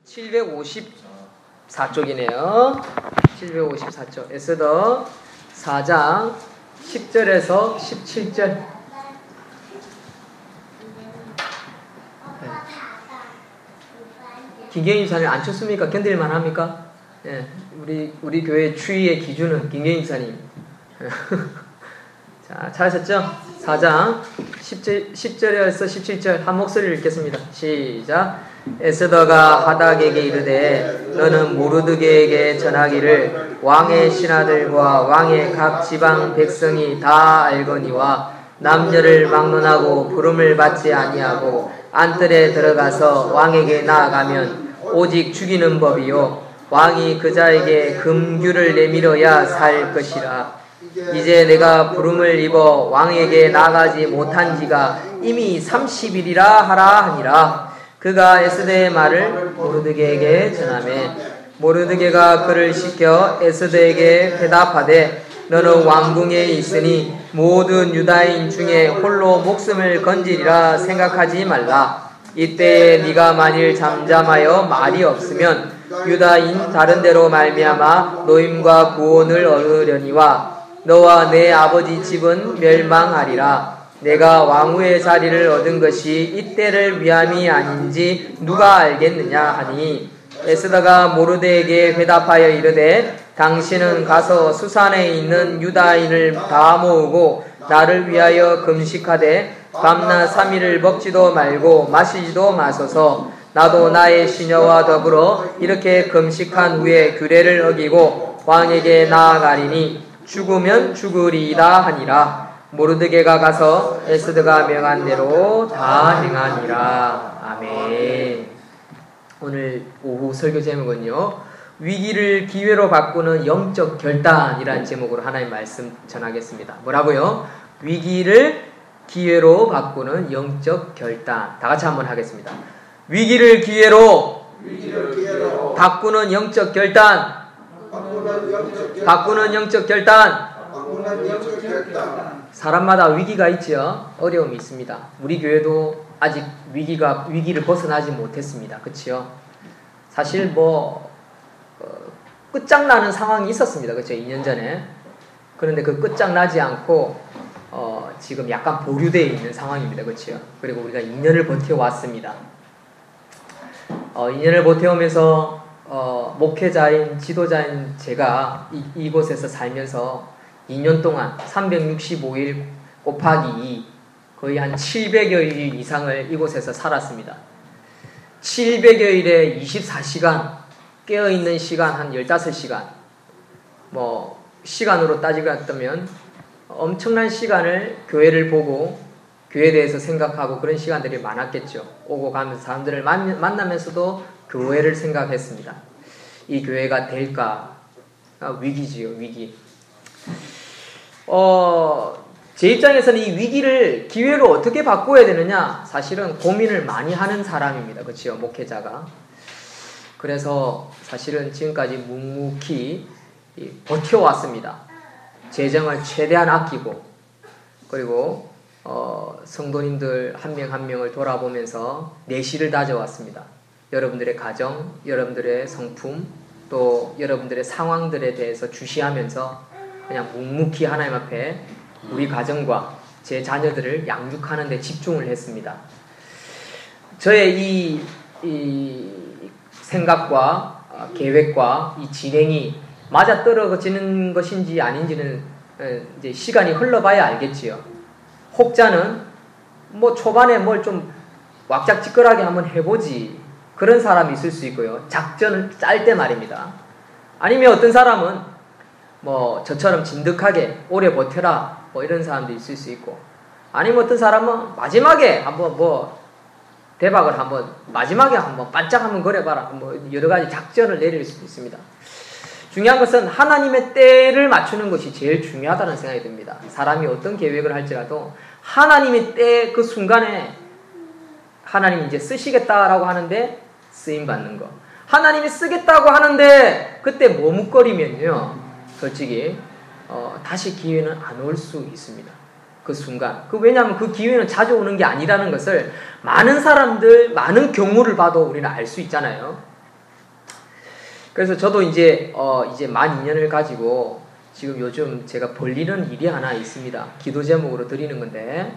754쪽이네요. 754쪽. 에스더 4장 10절에서 17절. 김경희 집사님 안 춥습니까? 견딜만 합니까? 예, 우리 교회 추위의 기준은 김경희 집사님. 자, 찾으셨죠? 4장 10절에서 17절 한 목소리를 읽겠습니다. 시작. 에스더가 하닥에게 이르되 너는 모르드게에게 전하기를 왕의 신하들과 왕의 각 지방 백성이 다 알거니와 남녀를 막론하고 부름을 받지 아니하고 안뜰에 들어가서 왕에게 나아가면 오직 죽이는 법이요 왕이 그자에게 금규를 내밀어야 살 것이라. 이제 내가 부름을 입어 왕에게 나가지 못한 지가 이미 30일이라 하라 하니라. 그가 에스더의 말을 모르드게에게 전하매 모르드게가 그를 시켜 에스더에게 대답하되 너는 왕궁에 있으니 모든 유다인 중에 홀로 목숨을 건지리라 생각하지 말라. 이때에 네가 만일 잠잠하여 말이 없으면 유다인 다른 데로 말미암아 노임과 구원을 얻으려니와 너와 내 아버지 집은 멸망하리라. 내가 왕후의 자리를 얻은 것이 이때를 위함이 아닌지 누가 알겠느냐 하니 에스더가 모르드에게 대답하여 이르되 당신은 가서 수산에 있는 유다인을 다 모으고 나를 위하여 금식하되 밤낮 3일을 먹지도 말고 마시지도 마소서. 나도 나의 시녀와 더불어 이렇게 금식한 후에 규례를 어기고 왕에게 나아가리니 죽으면 죽으리이다 하니라. 모르드게가 가서 에스더가 명한 대로 다 행하니라. 아멘. 오늘 오후 설교 제목은요, 위기를 기회로 바꾸는 영적 결단이라는 제목으로 하나님 말씀 전하겠습니다. 뭐라고요? 위기를 기회로 바꾸는 영적 결단. 다 같이 한번 하겠습니다. 위기를 기회로 바꾸는 영적 결단. 바꾸는 영적 결단. 사람마다 위기가 있죠. 어려움이 있습니다. 우리 교회도 아직 위기를 벗어나지 못했습니다. 그렇죠? 사실 끝장나는 상황이 있었습니다. 그렇죠? 2년 전에. 그런데 그 끝장나지 않고 지금 약간 보류되어 있는 상황입니다. 그렇죠? 그리고 우리가 2년을 버텨왔습니다. 2년을 버텨오면서 목회자인 지도자인 제가 이곳에서 살면서 2년 동안 365일 곱하기 2 거의 한 700여일 이상을 이곳에서 살았습니다. 700여일에 24시간 깨어있는 시간 한 15시간 시간으로 따지면 엄청난 시간을 교회를 보고 교회에 대해서 생각하고 그런 시간들이 많았겠죠. 오고 가면서 사람들을 만나면서도 교회를 생각했습니다. 이 교회가 될까? 위기지요, 위기. 제 입장에서는 이 위기를 기회로 어떻게 바꿔야 되느냐, 사실은 고민을 많이 하는 사람입니다. 그렇죠? 목회자가. 그래서 사실은 지금까지 묵묵히 버텨왔습니다. 재정을 최대한 아끼고, 그리고 성도님들 한 명 한 명을 돌아보면서 내실을 다져왔습니다. 여러분들의 가정, 여러분들의 성품, 또 여러분들의 상황들에 대해서 주시하면서 그냥 묵묵히 하나님 앞에 우리 가정과 제 자녀들을 양육하는 데 집중을 했습니다. 저의 이 생각과 계획과 이 진행이 맞아떨어지는 것인지 아닌지는 이제 시간이 흘러봐야 알겠지요. 혹자는 초반에 뭘 좀 왁작지껄하게 한번 해보지, 그런 사람이 있을 수 있고요. 작전을 짤 때 말입니다. 아니면 어떤 사람은 저처럼 진득하게 오래 버텨라 이런 사람도 있을 수 있고, 아니면 어떤 사람은 마지막에 한번 대박을 한번 마지막에 한번 반짝 한번 거려봐라 여러 가지 작전을 내릴 수도 있습니다. 중요한 것은 하나님의 때를 맞추는 것이 제일 중요하다는 생각이 듭니다. 사람이 어떤 계획을 할지라도 하나님의 때 그 순간에 하나님이 이제 쓰시겠다라고 하는데 쓰임 받는 거, 하나님이 쓰겠다고 하는데 그때 머뭇거리면요, 솔직히 다시 기회는 안 올 수 있습니다. 그 순간. 왜냐하면 그 기회는 자주 오는 게 아니라는 것을 많은 사람들, 많은 경우를 봐도 우리는 알 수 있잖아요. 그래서 저도 이제 만 2년을 가지고 지금 요즘 제가 벌리는 일이 하나 있습니다. 기도 제목으로 드리는 건데,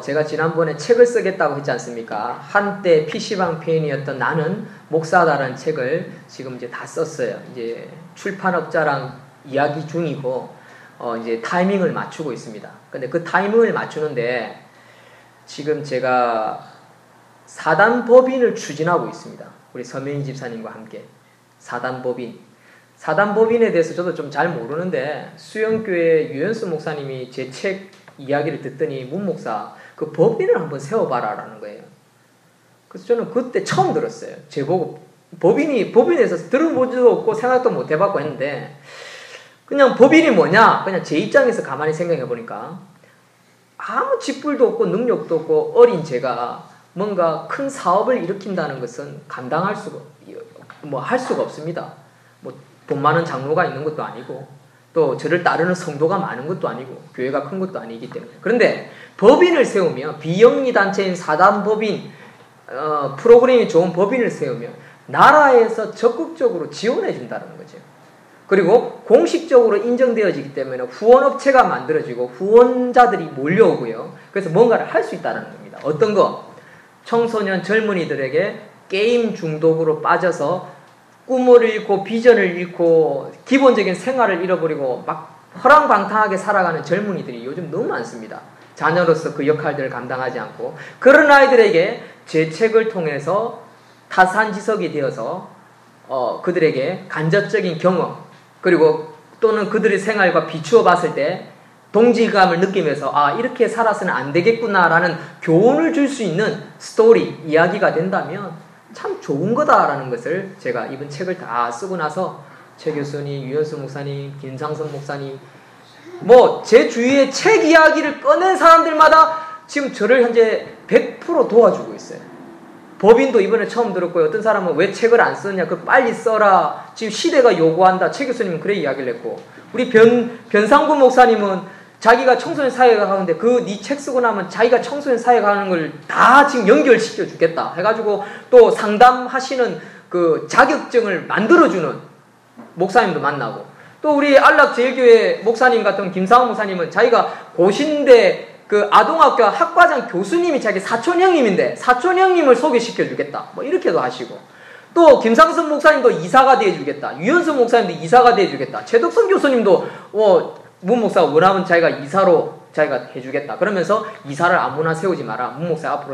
제가 지난번에 책을 쓰겠다고 했지 않습니까? 한때 PC방 페인이었던 나는 목사다라는 책을 지금 이제 다 썼어요. 이제 출판업자랑 이야기 중이고, 이제 타이밍을 맞추고 있습니다. 근데 그 타이밍을 맞추는데, 지금 제가 사단법인을 추진하고 있습니다. 우리 서명희 집사님과 함께. 사단법인에 대해서 저도 좀 잘 모르는데, 수영교회 유현수 목사님이 제 책 이야기를 듣더니 문 목사 그 법인을 한번 세워봐라 라는 거예요. 그래서 저는 그때 처음 들었어요. 제보고 법인에서 들어보지도 없고 생각도 못 해봤고 했는데, 그냥 법인이 뭐냐, 그냥 제 입장에서 가만히 생각해 보니까 아무 직불도 없고 능력도 없고 어린 제가 뭔가 큰 사업을 일으킨다는 것은 감당할 수가 할 수가 없습니다. 뭐 돈 많은 장로가 있는 것도 아니고 또 저를 따르는 성도가 많은 것도 아니고 교회가 큰 것도 아니기 때문에. 그런데 법인을 세우면, 비영리 단체인 사단법인, 프로그램이 좋은 법인을 세우면 나라에서 적극적으로 지원해 준다는 거죠. 그리고 공식적으로 인정되어지기 때문에 후원업체가 만들어지고 후원자들이 몰려오고요. 그래서 뭔가를 할 수 있다는 겁니다. 어떤 거? 청소년 젊은이들에게 게임 중독으로 빠져서 꿈을 잃고 비전을 잃고 기본적인 생활을 잃어버리고 막 허랑방탕하게 살아가는 젊은이들이 요즘 너무 많습니다. 자녀로서 그 역할들을 감당하지 않고, 그런 아이들에게 제 책을 통해서 타산지석이 되어서 그들에게 간접적인 경험, 그리고 또는 그들의 생활과 비추어 봤을 때 동질감을 느끼면서 이렇게 살아서는 안 되겠구나라는 교훈을 줄 수 있는 스토리, 이야기가 된다면 참 좋은 거다라는 것을 제가 이번 책을 다 쓰고 나서 최 교수님, 유현수 목사님, 김상선 목사님, 제 주위에 책 이야기를 꺼낸 사람들마다 지금 저를 현재 100% 도와주고 있어요. 법인도 이번에 처음 들었고요. 어떤 사람은 왜 책을 안 쓰냐, 그 빨리 써라, 지금 시대가 요구한다. 최 교수님은 그래 이야기를 했고, 우리 변상구 목사님은 자기가 청소년 사회에 가는데 네 책 쓰고 나면 자기가 청소년 사회에 가는 걸 다 지금 연결시켜 주겠다 해가지고 또 상담하시는 그 자격증을 만들어주는 목사님도 만나고, 또 우리 안락제일교회 목사님 같은 김상훈 목사님은 자기가 고신대 그 아동학교 학과장 교수님이 자기 사촌 형님인데 사촌 형님을 소개시켜 주겠다, 이렇게도 하시고, 또 김상선 목사님도 이사가 돼 주겠다, 유현수 목사님도 이사가 돼 주겠다, 최덕선 교수님도 문 목사가 원하면 자기가 이사로 자기가 해주겠다. 그러면서 이사를 아무나 세우지 마라. 문 목사 앞으로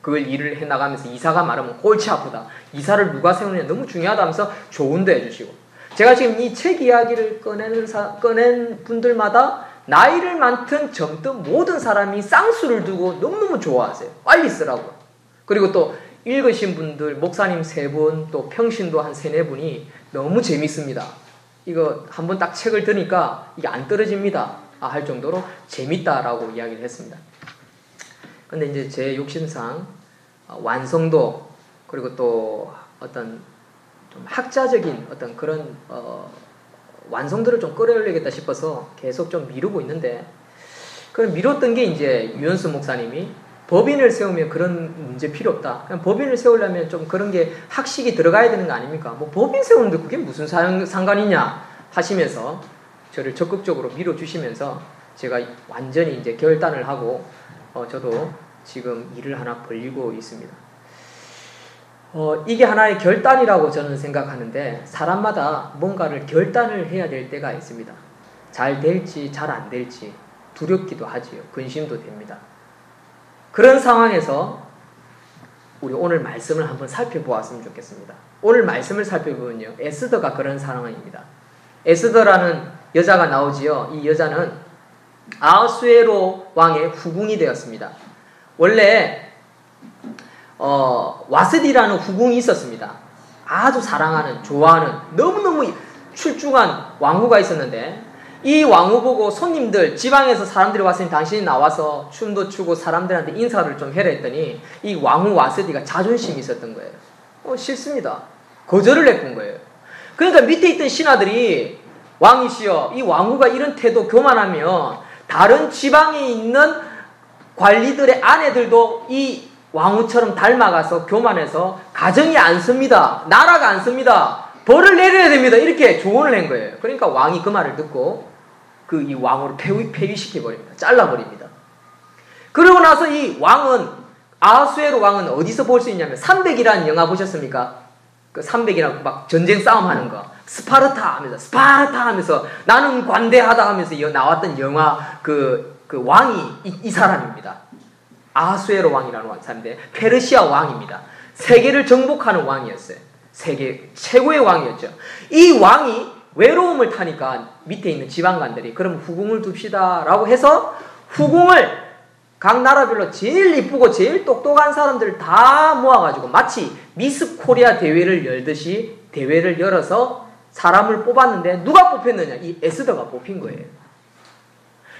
그걸 일을 해나가면서 이사가 말하면 골치 아프다. 이사를 누가 세우느냐 너무 중요하다면서 조언도 해주시고. 제가 지금 이 책 이야기를 꺼낸 분들마다 나이를 많든 젊든 모든 사람이 쌍수를 두고 너무너무 좋아하세요. 빨리 쓰라고. 그리고 또 읽으신 분들, 목사님 3분, 또 평신도 한 3-4분이 너무 재밌습니다. 이거 한번 딱 책을 드니까 이게 안 떨어집니다 할 정도로 재밌다라고 이야기를 했습니다. 근데 이제 제 욕심상 완성도, 그리고 또 어떤 좀 학자적인 어떤 그런 완성도를 좀 끌어올리겠다 싶어서 계속 좀 미루고 있는데, 그런 미뤘던 게 이제 유현수 목사님이 법인을 세우면 그런 문제 필요 없다. 그냥 법인을 세우려면 좀 그런 게 학식이 들어가야 되는 거 아닙니까? 법인 세우는데 그게 무슨 상관이냐 하시면서 저를 적극적으로 밀어주시면서 제가 완전히 이제 결단을 하고 저도 지금 일을 하나 벌리고 있습니다. 이게 하나의 결단이라고 저는 생각하는데, 사람마다 뭔가를 결단을 해야 될 때가 있습니다. 잘 될지 잘 안 될지 두렵기도 하지요. 근심도 됩니다. 그런 상황에서 우리 오늘 말씀을 한번 살펴보았으면 좋겠습니다. 오늘 말씀을 살펴보면요, 에스더가 그런 상황입니다. 에스더라는 여자가 나오지요. 이 여자는 아하수에로 왕의 후궁이 되었습니다. 원래 와스디라는 후궁이 있었습니다. 아주 사랑하는, 좋아하는, 너무너무 출중한 왕후가 있었는데, 이 왕후 보고 손님들, 지방에서 사람들이 왔으니 당신이 나와서 춤도 추고 사람들한테 인사를 좀 해라 했더니 이 왕후 와스디가 자존심이 있었던 거예요. 싫습니다. 거절을 했던 거예요. 그러니까 밑에 있던 신하들이 왕이시여, 이 왕후가 이런 태도 교만하면 다른 지방에 있는 관리들의 아내들도 이 왕후처럼 닮아가서 교만해서 가정이 안 섭니다. 나라가 안 섭니다. 벌을 내려야 됩니다. 이렇게 조언을 한 거예요. 그러니까 왕이 그 말을 듣고 이 왕후를 폐위시켜버립니다. 잘라버립니다. 그러고 나서 이 왕은, 아하수에로 왕은 어디서 볼 수 있냐면 300이라는 영화 보셨습니까? 그 300이라고 막 전쟁 싸움 하는 거. 스파르타 하면서 나는 관대하다 하면서 나왔던 영화 그 왕이 이 사람입니다. 아하수에로 왕이라는 사람인데 페르시아 왕입니다. 세계를 정복하는 왕이었어요. 세계 최고의 왕이었죠. 이 왕이 외로움을 타니까 밑에 있는 지방관들이 그럼 후궁을 둡시다 라고 해서 후궁을 각 나라별로 제일 이쁘고 제일 똑똑한 사람들을 다 모아가지고 마치 미스 코리아 대회를 열듯이 대회를 열어서 사람을 뽑았는데 누가 뽑혔느냐? 이 에스더가 뽑힌 거예요.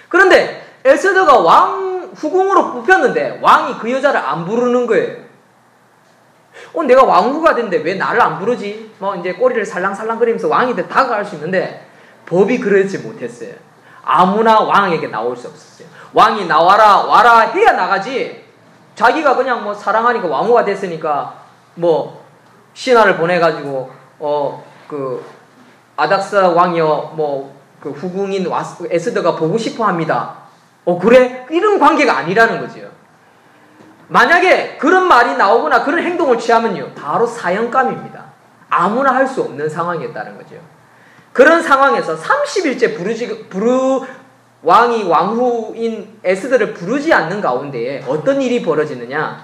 그런데 에스더가 왕 후궁으로 뽑혔는데 왕이 그 여자를 안 부르는 거예요. 내가 왕후가 됐는데 왜 나를 안 부르지? 이제 꼬리를 살랑살랑거리면서 왕이 다가갈 수 있는데 법이 그러지 못했어요. 아무나 왕에게 나올 수 없었어요. 왕이 나와라 와라 해야 나가지. 자기가 그냥 사랑하니까 왕후가 됐으니까 신하를 보내가지고 아닥사 왕이여 그 후궁인 에스더가 보고 싶어 합니다. 그래? 이런 관계가 아니라는 거죠. 만약에 그런 말이 나오거나 그런 행동을 취하면요, 바로 사형감입니다. 아무나 할 수 없는 상황이었다는 거죠. 그런 상황에서 30일째 왕이 왕후인 에스더를 부르지 않는 가운데에 어떤 일이 벌어지느냐?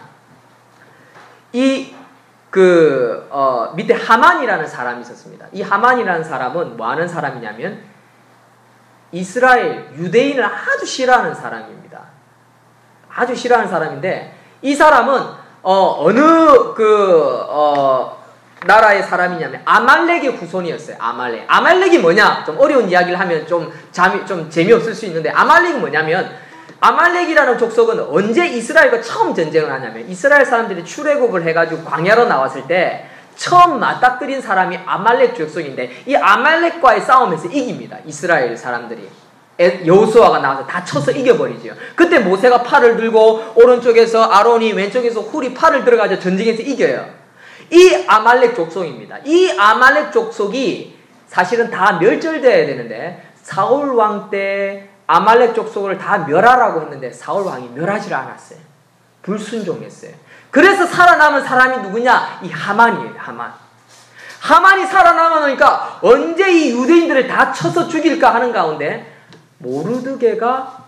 밑에 하만이라는 사람이 있었습니다. 이 하만이라는 사람은 뭐 하는 사람이냐면 이스라엘 유대인을 아주 싫어하는 사람입니다. 아주 싫어하는 사람인데 이 사람은 어느 나라의 사람이냐면 아말렉의 후손이었어요. 아말렉이 뭐냐? 좀 어려운 이야기를 하면 좀 재미없을 수 있는데 아말렉이 뭐냐면 아말렉이라는 족속은 언제 이스라엘과 처음 전쟁을 하냐면 이스라엘 사람들이 출애굽을 해가지고 광야로 나왔을 때 처음 맞닥뜨린 사람이 아말렉 족속인데 이 아말렉과의 싸움에서 이깁니다. 이스라엘 사람들이. 여호수아가 나와서 다 쳐서 이겨버리죠. 그때 모세가 팔을 들고 오른쪽에서 아론이 왼쪽에서 훌이 팔을 들어가지고 전쟁에서 이겨요. 이 아말렉 족속입니다. 이 아말렉 족속이 사실은 다 멸절되어야 되는데 사울 왕 때 아말렉 족속을 다 멸하라고 했는데 사울 왕이 멸하지 않았어요. 불순종했어요. 그래서 살아남은 사람이 누구냐? 이 하만이에요. 하만이 살아남으니까 언제 이 유대인들을 다 쳐서 죽일까 하는 가운데 모르드게가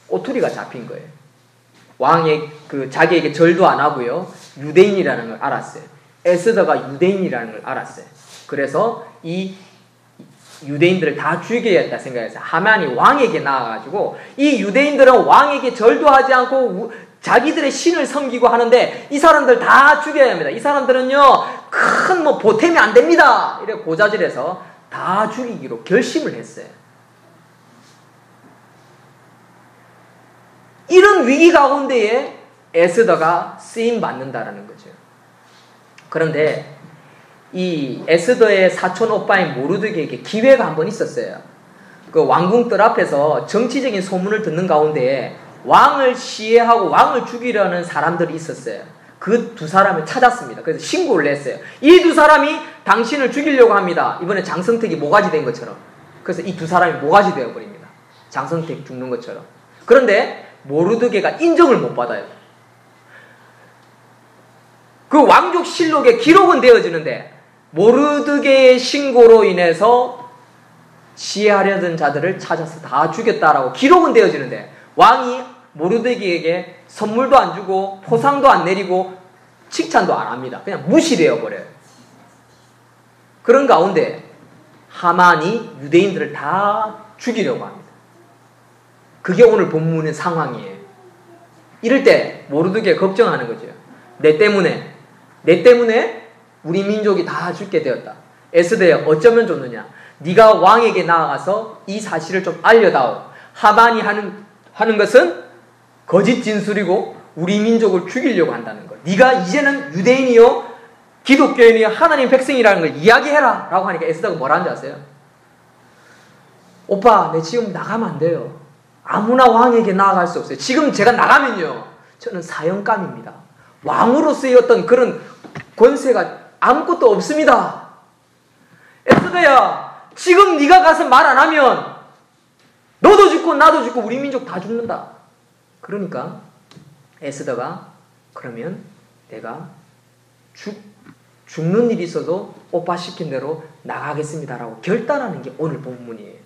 꼬투리가 잡힌 거예요. 왕의 자기에게 절도 안 하고요. 유대인이라는 걸 알았어요. 에스더가 유대인이라는 걸 알았어요. 그래서 이 유대인들을 다 죽여야겠다 생각해서 하만이 왕에게 나와가지고 이 유대인들은 왕에게 절도하지 않고 자기들의 신을 섬기고 하는데 이 사람들 다 죽여야 합니다. 이 사람들은요 큰 보탬이 안 됩니다. 이래 고자질해서 다 죽이기로 결심을 했어요. 이런 위기 가운데에 에스더가 쓰임 받는다라는 거죠. 그런데 이 에스더의 사촌 오빠인 모르드게에게 기회가 한 번 있었어요. 그 왕궁 뜰 앞에서 정치적인 소문을 듣는 가운데에 왕을 시해하고 왕을 죽이려는 사람들이 있었어요. 그 두 사람을 찾았습니다. 그래서 신고를 냈어요. 이 두 사람이 당신을 죽이려고 합니다. 이번에 장성택이 모가지 된 것처럼. 그래서 이 두 사람이 모가지 되어버립니다. 장성택 죽는 것처럼. 그런데 모르드게가 인정을 못 받아요. 그 왕족 실록에 기록은 되어지는데 모르드게의 신고로 인해서 시해하려던 자들을 찾아서 다 죽였다라고 기록은 되어지는데 왕이 모르드게에게 선물도 안 주고 포상도 안 내리고 칭찬도 안 합니다. 그냥 무시되어 버려요. 그런 가운데 하만이 유대인들을 다 죽이려고 합니다. 그게 오늘 본문의 상황이에요. 이럴 때 모르드게 걱정하는 거죠. 내 때문에 우리 민족이 다 죽게 되었다. 에스더야 어쩌면 좋느냐. 네가 왕에게 나아가서 이 사실을 좀 알려다오. 하만이 하는 것은 거짓 진술이고 우리 민족을 죽이려고 한다는 것. 네가 이제는 유대인이요 기독교인이요 하나님 백성이라는 걸 이야기해라 라고 하니까 에스더가 뭐라는 줄 아세요? 오빠 내 지금 나가면 안 돼요. 아무나 왕에게 나아갈 수 없어요. 지금 제가 나가면요 저는 사형감입니다. 왕으로서의 어떤 그런 권세가 아무것도 없습니다. 에스더야, 지금 네가 가서 말 안 하면 너도 죽고 나도 죽고 우리 민족 다 죽는다. 그러니까 에스더가 그러면 내가 죽는 일이 있어도 오빠 시킨 대로 나가겠습니다라고 결단하는 게 오늘 본문이에요.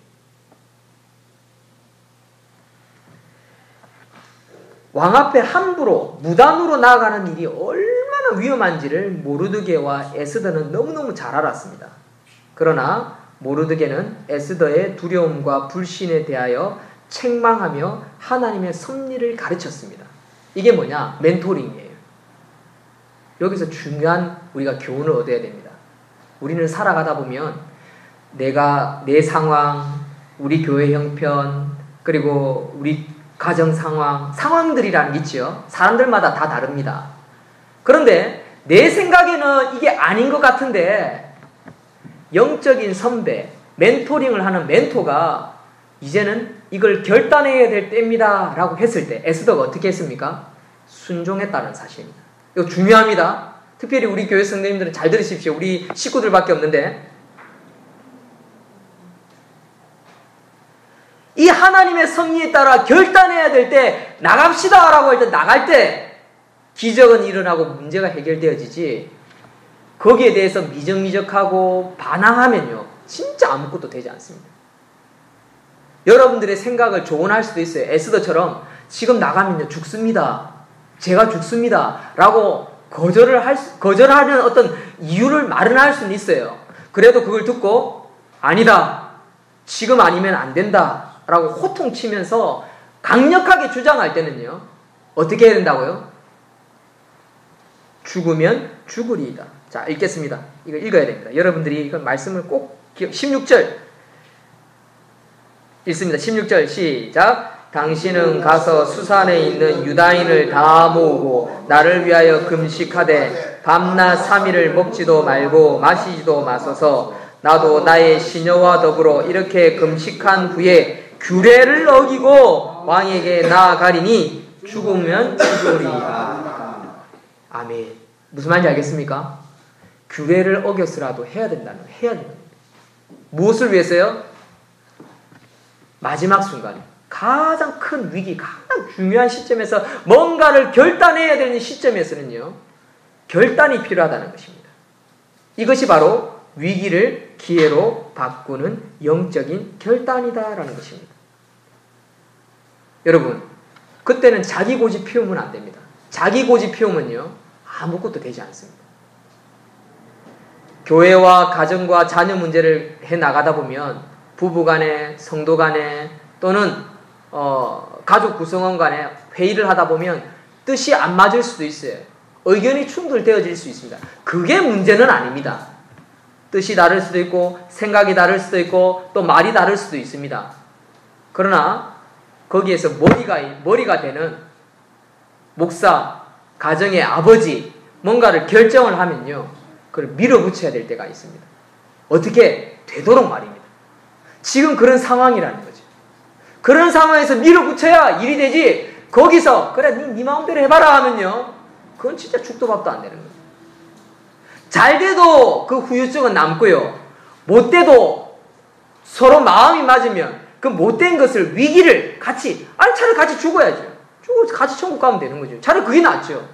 왕 앞에 함부로 무단으로 나아가는 일이 얼마나 위험한지를 모르드게와 에스더는 너무너무 잘 알았습니다. 그러나 모르드게는 에스더의 두려움과 불신에 대하여 책망하며 하나님의 섭리를 가르쳤습니다. 이게 뭐냐? 멘토링이에요. 여기서 중요한 우리가 교훈을 얻어야 됩니다. 우리는 살아가다 보면 내가 내 상황, 우리 교회 형편, 그리고 우리 가정 상황들이라는 게 있죠. 사람들마다 다 다릅니다. 그런데 내 생각에는 이게 아닌 것 같은데 영적인 선배, 멘토링을 하는 멘토가 이제는 이걸 결단해야 될 때입니다 라고 했을 때 에스더가 어떻게 했습니까? 순종했다는 사실입니다. 이거 중요합니다. 특별히 우리 교회 성도님들은 잘 들으십시오. 우리 식구들밖에 없는데 이 하나님의 섭리에 따라 결단해야 될 때 나갑시다 라고 할 때 나갈 때 기적은 일어나고 문제가 해결되어지지 거기에 대해서 미적미적하고 반항하면요 진짜 아무것도 되지 않습니다. 여러분들의 생각을 조언할 수도 있어요. 에스더처럼 지금 나가면요 죽습니다. 제가 죽습니다 라고 거절하는 어떤 이유를 마련할 수는 있어요. 그래도 그걸 듣고 아니다 지금 아니면 안 된다 라고 호통치면서 강력하게 주장할 때는요 어떻게 해야 된다고요? 죽으면 죽으리이다. 자 읽겠습니다. 이거 읽어야 됩니다. 여러분들이 이건 말씀을 꼭 16절 읽습니다. 16절 시작. 당신은 가서 수산에 있는 유다인을 다 모으고 나를 위하여 금식하되 밤낮 3일을 먹지도 말고 마시지도 마소서. 나도 나의 시녀와 더불어 이렇게 금식한 후에 규례를 어기고 왕에게 나아가리니 죽으면 죽으리이다. 아멘. 무슨 말인지 알겠습니까? 규례를 어겼으라도 해야 된다는 거예요. 무엇을 위해서요? 마지막 순간 가장 큰 위기, 가장 중요한 시점에서 뭔가를 결단해야 되는 시점에서는요 결단이 필요하다는 것입니다. 이것이 바로 위기를 기회로 바꾸는 영적인 결단이다라는 것입니다. 여러분, 그때는 자기 고집 피우면 안 됩니다. 자기 고집 피우면요 아무것도 되지 않습니다. 교회와 가정과 자녀 문제를 해나가다 보면 부부간에, 성도간에 또는 가족 구성원 간에 회의를 하다 보면 뜻이 안 맞을 수도 있어요. 의견이 충돌되어질 수 있습니다. 그게 문제는 아닙니다. 뜻이 다를 수도 있고 생각이 다를 수도 있고 또 말이 다를 수도 있습니다. 그러나 거기에서 머리가 되는 목사, 가정의 아버지 뭔가를 결정을 하면요 그걸 밀어붙여야 될 때가 있습니다. 어떻게? 되도록 말입니다. 지금 그런 상황이라는 거죠. 그런 상황에서 밀어붙여야 일이 되지 거기서 그래 네 마음대로 해봐라 하면요 그건 진짜 죽도 밥도 안 되는 거예요. 잘 돼도 그 후유증은 남고요 못 돼도 서로 마음이 맞으면 그 못된 것을 위기를 차라리 같이 죽어야죠. 죽어서 같이 천국 가면 되는 거죠. 차라리 그게 낫죠.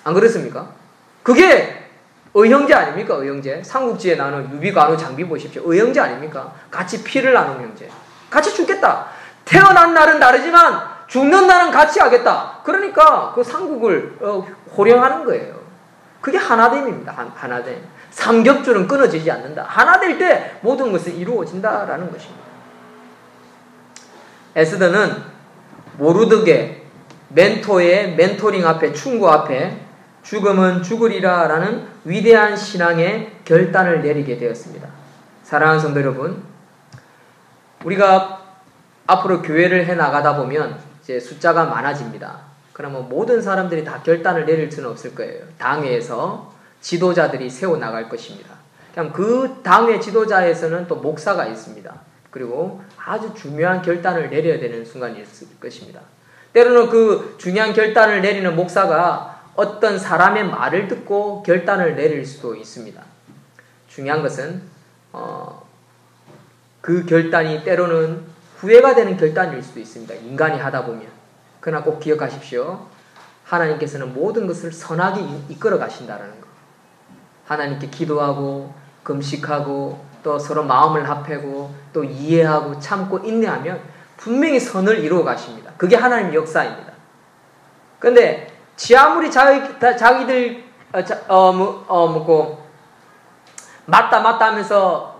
안 그렇습니까? 그게 의형제 아닙니까? 의형제. 삼국지에 나오는 유비관우 장비 보십시오. 의형제 아닙니까? 같이 피를 나누는 형제. 같이 죽겠다. 태어난 날은 다르지만 죽는 날은 같이 하겠다. 그러니까 그 삼국을 호령하는 거예요. 그게 하나됨입니다. 하나됨. 삼겹줄은 끊어지지 않는다. 하나 될 때 모든 것은 이루어진다라는 것입니다. 에스더는 모르드게 멘토의 멘토링 앞에 충고 앞에 죽음은 죽으리라 라는 위대한 신앙의 결단을 내리게 되었습니다. 사랑하는 성도 여러분, 우리가 앞으로 교회를 해나가다 보면 이제 숫자가 많아집니다. 그러면 모든 사람들이 다 결단을 내릴 수는 없을 거예요. 당회에서 지도자들이 세워나갈 것입니다. 그럼 그 당회 지도자에서는 또 목사가 있습니다. 그리고 아주 중요한 결단을 내려야 되는 순간이 있을 것입니다. 때로는 그 중요한 결단을 내리는 목사가 어떤 사람의 말을 듣고 결단을 내릴 수도 있습니다. 중요한 것은 그 결단이 때로는 후회가 되는 결단일 수도 있습니다. 인간이 하다 보면. 그러나 꼭 기억하십시오. 하나님께서는 모든 것을 선하게 이끌어 가신다는 것. 하나님께 기도하고 금식하고 또 서로 마음을 합하고 또 이해하고 참고 인내하면 분명히 선을 이루어 가십니다. 그게 하나님의 역사입니다. 그런데 아무리 자기들 맞다 하면서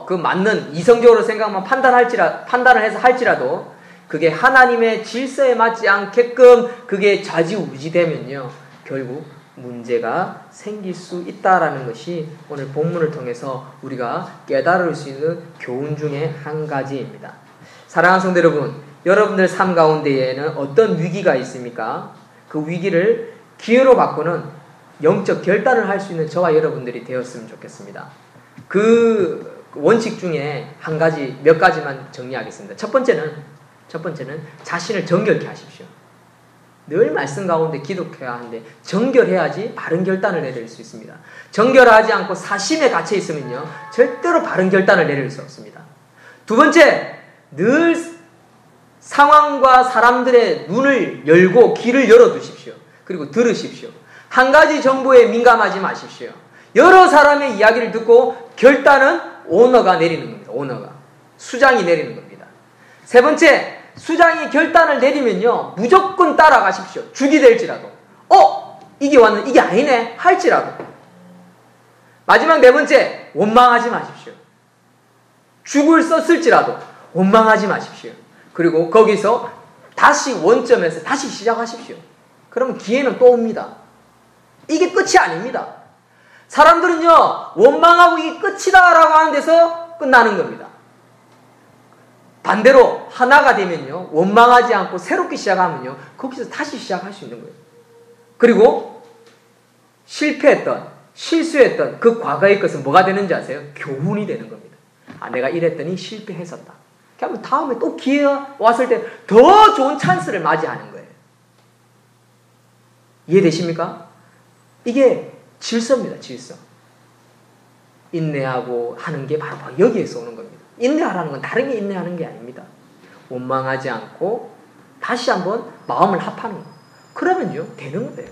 그 맞는 이성적으로 생각만 판단을 해서 할지라도 그게 하나님의 질서에 맞지 않게끔 그게 좌지우지되면요 결국 문제가 생길 수 있다라는 것이 오늘 본문을 통해서 우리가 깨달을 수 있는 교훈 중에 한 가지입니다. 사랑하는 성도 여러분, 여러분들 삶 가운데에는 어떤 위기가 있습니까? 그 위기를 기회로 바꾸는 영적 결단을 할 수 있는 저와 여러분들이 되었으면 좋겠습니다. 그 원칙 중에 몇 가지만 정리하겠습니다. 첫 번째는 자신을 정결케 하십시오. 늘 말씀 가운데 기록해야 하는데 정결해야지 바른 결단을 내릴 수 있습니다. 정결하지 않고 사심에 갇혀 있으면요 절대로 바른 결단을 내릴 수 없습니다. 두 번째, 늘 상황과 사람들의 눈을 열고 귀를 열어두십시오. 그리고 들으십시오. 한 가지 정보에 민감하지 마십시오. 여러 사람의 이야기를 듣고 결단은 오너가 내리는 겁니다. 오너가. 수장이 내리는 겁니다. 세 번째, 수장이 결단을 내리면요 무조건 따라가십시오. 죽이 될지라도 이게 아니네 할지라도. 마지막 네 번째, 원망하지 마십시오. 죽을 썼을지라도 원망하지 마십시오. 그리고 거기서 다시 원점에서 다시 시작하십시오. 그러면 기회는 또 옵니다. 이게 끝이 아닙니다. 사람들은요 원망하고 이게 끝이다라고 하는 데서 끝나는 겁니다. 반대로 하나가 되면요 원망하지 않고 새롭게 시작하면요 거기서 다시 시작할 수 있는 거예요. 그리고 실수했던 그 과거의 것은 뭐가 되는지 아세요? 교훈이 되는 겁니다. 내가 이랬더니 실패했었다. 그러면 다음에 또 기회가 왔을 때 더 좋은 찬스를 맞이하는 거예요. 이해되십니까? 이게 질서입니다. 질서. 인내하고 하는 게 바로 여기에서 오는 겁니다. 인내하라는 건 다른 게 인내하는 게 아닙니다. 원망하지 않고 다시 한번 마음을 합하는 거. 그러면요 되는 거예요.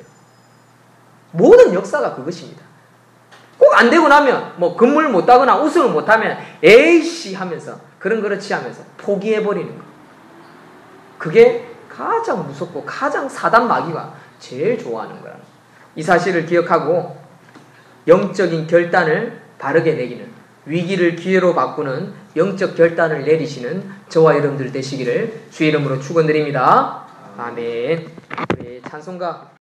모든 역사가 그것입니다. 꼭 안 되고 나면 근무를 못하거나 우승을 못하면 에이씨 하면서 그렇지 하면서 포기해버리는 거. 그게 가장 무섭고 가장 사단 마귀가 제일 좋아하는 거라는 거예요. 이 사실을 기억하고 영적인 결단을 바르게 내기는, 위기를 기회로 바꾸는 영적 결단을 내리시는 저와 여러분들 되시기를 주의 이름으로 축원드립니다. 아멘. 우리 찬송가